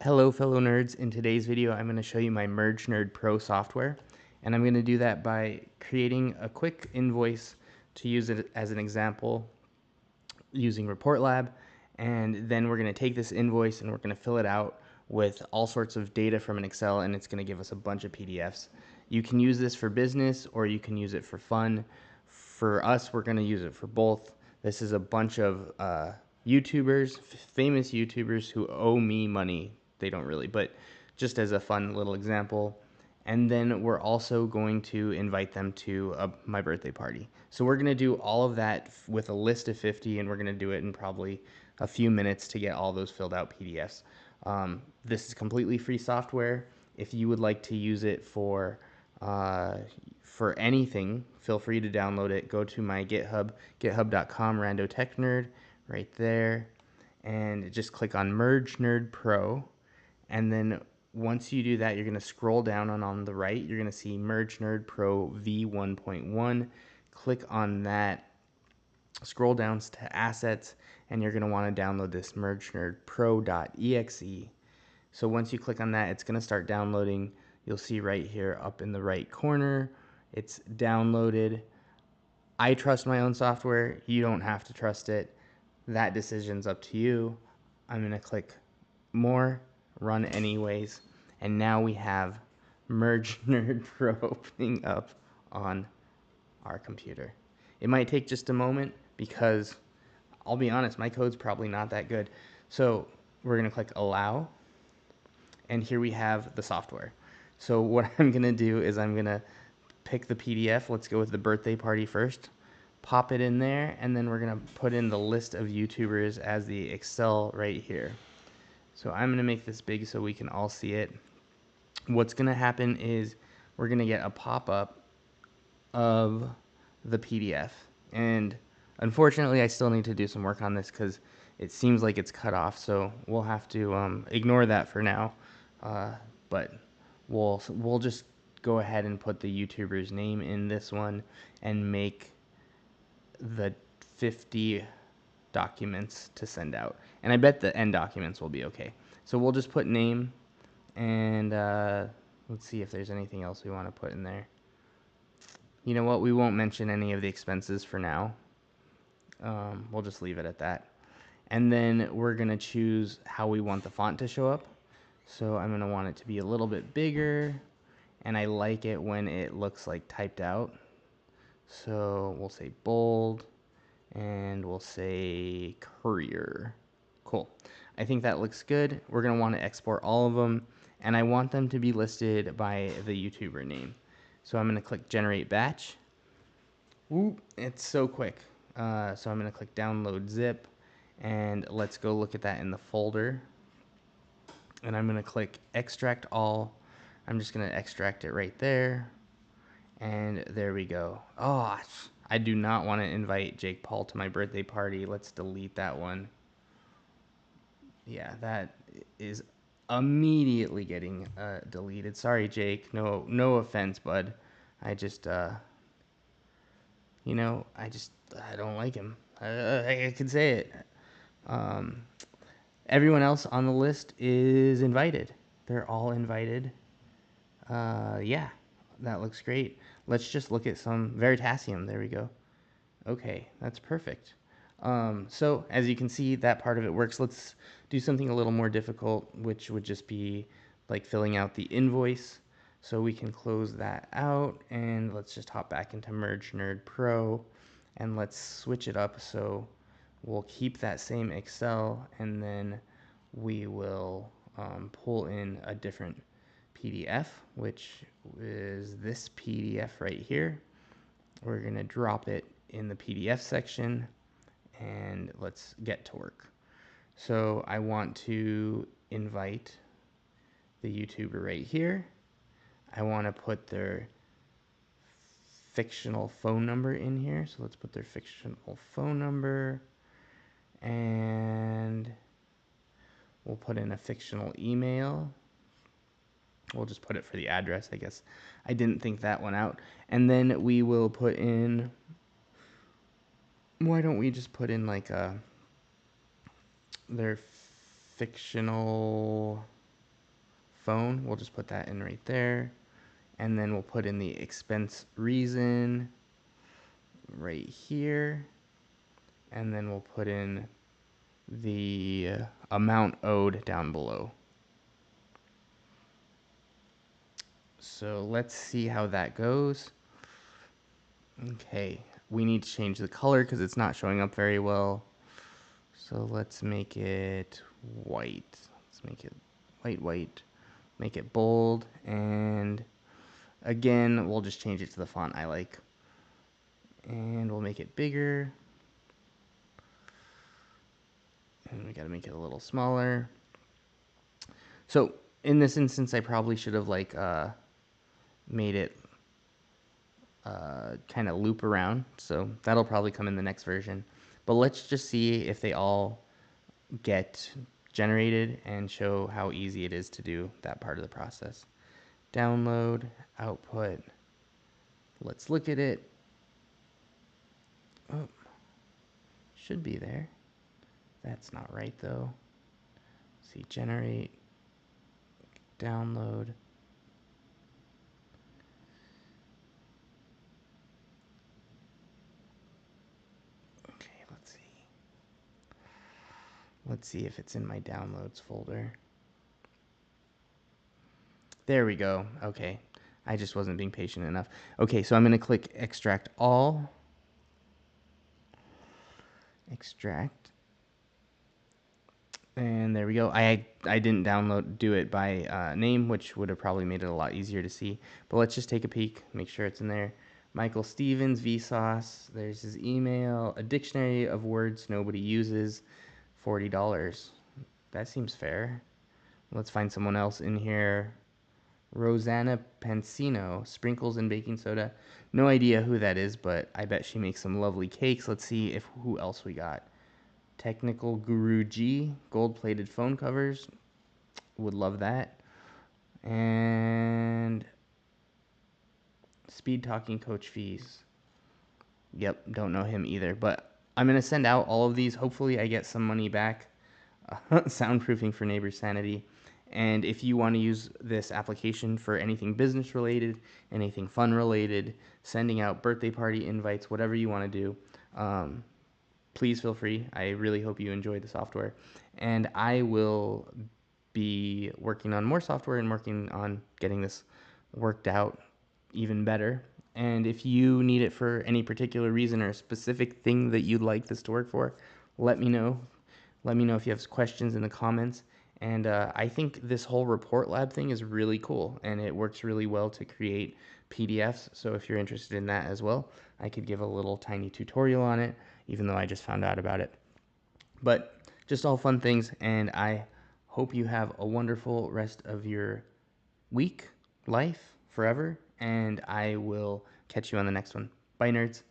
Hello fellow nerds, in today's video I'm going to show you my MergeNerd Pro software, and I'm going to do that by creating a quick invoice to use it as an example using Report Lab, and then we're going to take this invoice and we're going to fill it out with all sorts of data from an Excel, and it's going to give us a bunch of PDFs. You can use this for business or you can use it for fun. For us, we're going to use it for both. This is a bunch of YouTubers, famous YouTubers who owe me money. They don't really, but just as a fun little example. And then we're also going to invite them to my birthday party. So we're going to do all of that with a list of 50, and we're going to do it in probably a few minutes to get all those filled out PDFs. This is completely free software. If you would like to use it for anything, feel free to download it. Go to my GitHub, github.com, RandoTechNerd, right there, and just click on MergeNerd Pro. And then once you do that, you're going to scroll down, and on the right, you're going to see MergeNerd Pro v1.1. Click on that, scroll down to Assets, and you're going to want to download this MergeNerdPro.exe. So once you click on that, it's going to start downloading. You'll see right here up in the right corner, it's downloaded. I trust my own software. You don't have to trust it. That decision's up to you. I'm going to click More, Run Anyways, and now we have MergeNerd Pro opening up on our computer. It might take just a moment because, I'll be honest, my code's probably not that good. So we're going to click Allow, and here we have the software. So what I'm going to do is I'm going to pick the PDF. Let's go with the birthday party first. Pop it in there, and then we're going to put in the list of YouTubers as the Excel right here. So I'm going to make this big so we can all see it. What's going to happen is we're going to get a pop-up of the PDF. And unfortunately, I still need to do some work on this because it seems like it's cut off. So we'll have to ignore that for now. But we'll just go ahead and put the YouTuber's name in this one and make the 50 documents to send out. And I bet the end documents will be okay. So we'll just put name, and let's see if there's anything else we want to put in there. You know what? We won't mention any of the expenses for now. We'll just leave it at that. And then we're going to choose how we want the font to show up. So I'm going to want it to be a little bit bigger, and I like it when it looks like typed out. So we'll say bold, and we'll say courier. Cool. I think that looks good. We're going to want to export all of them, and I want them to be listed by the YouTuber name. So I'm going to click Generate Batch. Ooh, it's so quick. So I'm going to click Download Zip, and let's go look at that in the folder. And I'm going to click Extract All. I'm just going to extract it right there. And there we go. Oh, I do not want to invite Jake Paul to my birthday party. Let's delete that one. Yeah, that is immediately getting deleted. Sorry, Jake. No offense, bud. I just, I don't like him. I can say it. Everyone else on the list is invited. They're all invited. Yeah, that looks great. Let's just look at some Veritasium. There we go. Okay, that's perfect. So as you can see, that part of it works. Let's do something a little more difficult, which would just be like filling out the invoice. So we can close that out, and let's just hop back into MergeNerd Pro, and let's switch it up. So we'll keep that same Excel, and then we will pull in a different PDF, which is this PDF right here. We're going to drop it in the PDF section, and let's get to work. So I want to invite the YouTuber right here. I want to put their fictional phone number in here. So let's put their fictional phone number, and we'll put in a fictional email. We'll just put it for the address, I guess. I didn't think that one out. And then we will put in, why don't we just put in like their fictional phone. We'll just put that in right there. And then we'll put in the expense reason right here. And then we'll put in the amount owed down below. So let's see how that goes. Okay, we need to change the color because it's not showing up very well. So let's make it white. Let's make it white. Make it bold. And again, we'll just change it to the font I like. And we'll make it bigger. And we got to make it a little smaller. So in this instance, I probably should have made it kind of loop around. So that'll probably come in the next version. But let's just see if they all get generated and show how easy it is to do that part of the process. Download, output. Let's look at it. Oh, should be there. That's not right though. See, generate, download. Okay, let's see. Let's see if it's in my downloads folder. There we go. Okay. I just wasn't being patient enough. Okay, so I'm going to click extract all. Extract. And there we go. I didn't do it by name, which would have probably made it a lot easier to see. But let's just take a peek, make sure it's in there. Michael Stevens, Vsauce. There's his email. A dictionary of words nobody uses. $40. That seems fair. Let's find someone else in here. Rosanna Pansino, sprinkles and baking soda. No idea who that is, but I bet she makes some lovely cakes. Let's see who else we got. Technical Guru G, gold-plated phone covers. Would love that. And Speed Talking Coach Fees. Yep, don't know him either. But I'm going to send out all of these. Hopefully I get some money back. Soundproofing for neighbor sanity. And if you want to use this application for anything business related, anything fun related, sending out birthday party invites, whatever you want to do, please feel free. I really hope you enjoy the software. And I will be working on more software and working on getting this worked out even better. And if you need it for any particular reason or a specific thing that you'd like this to work for, let me know. Let me know if you have questions in the comments. And I think this whole report lab thing is really cool, and it works really well to create PDFs. So if you're interested in that as well, I could give a little tiny tutorial on it, even though I just found out about it. But just all fun things, and I hope you have a wonderful rest of your week, life, forever, and I will catch you on the next one. Bye, nerds.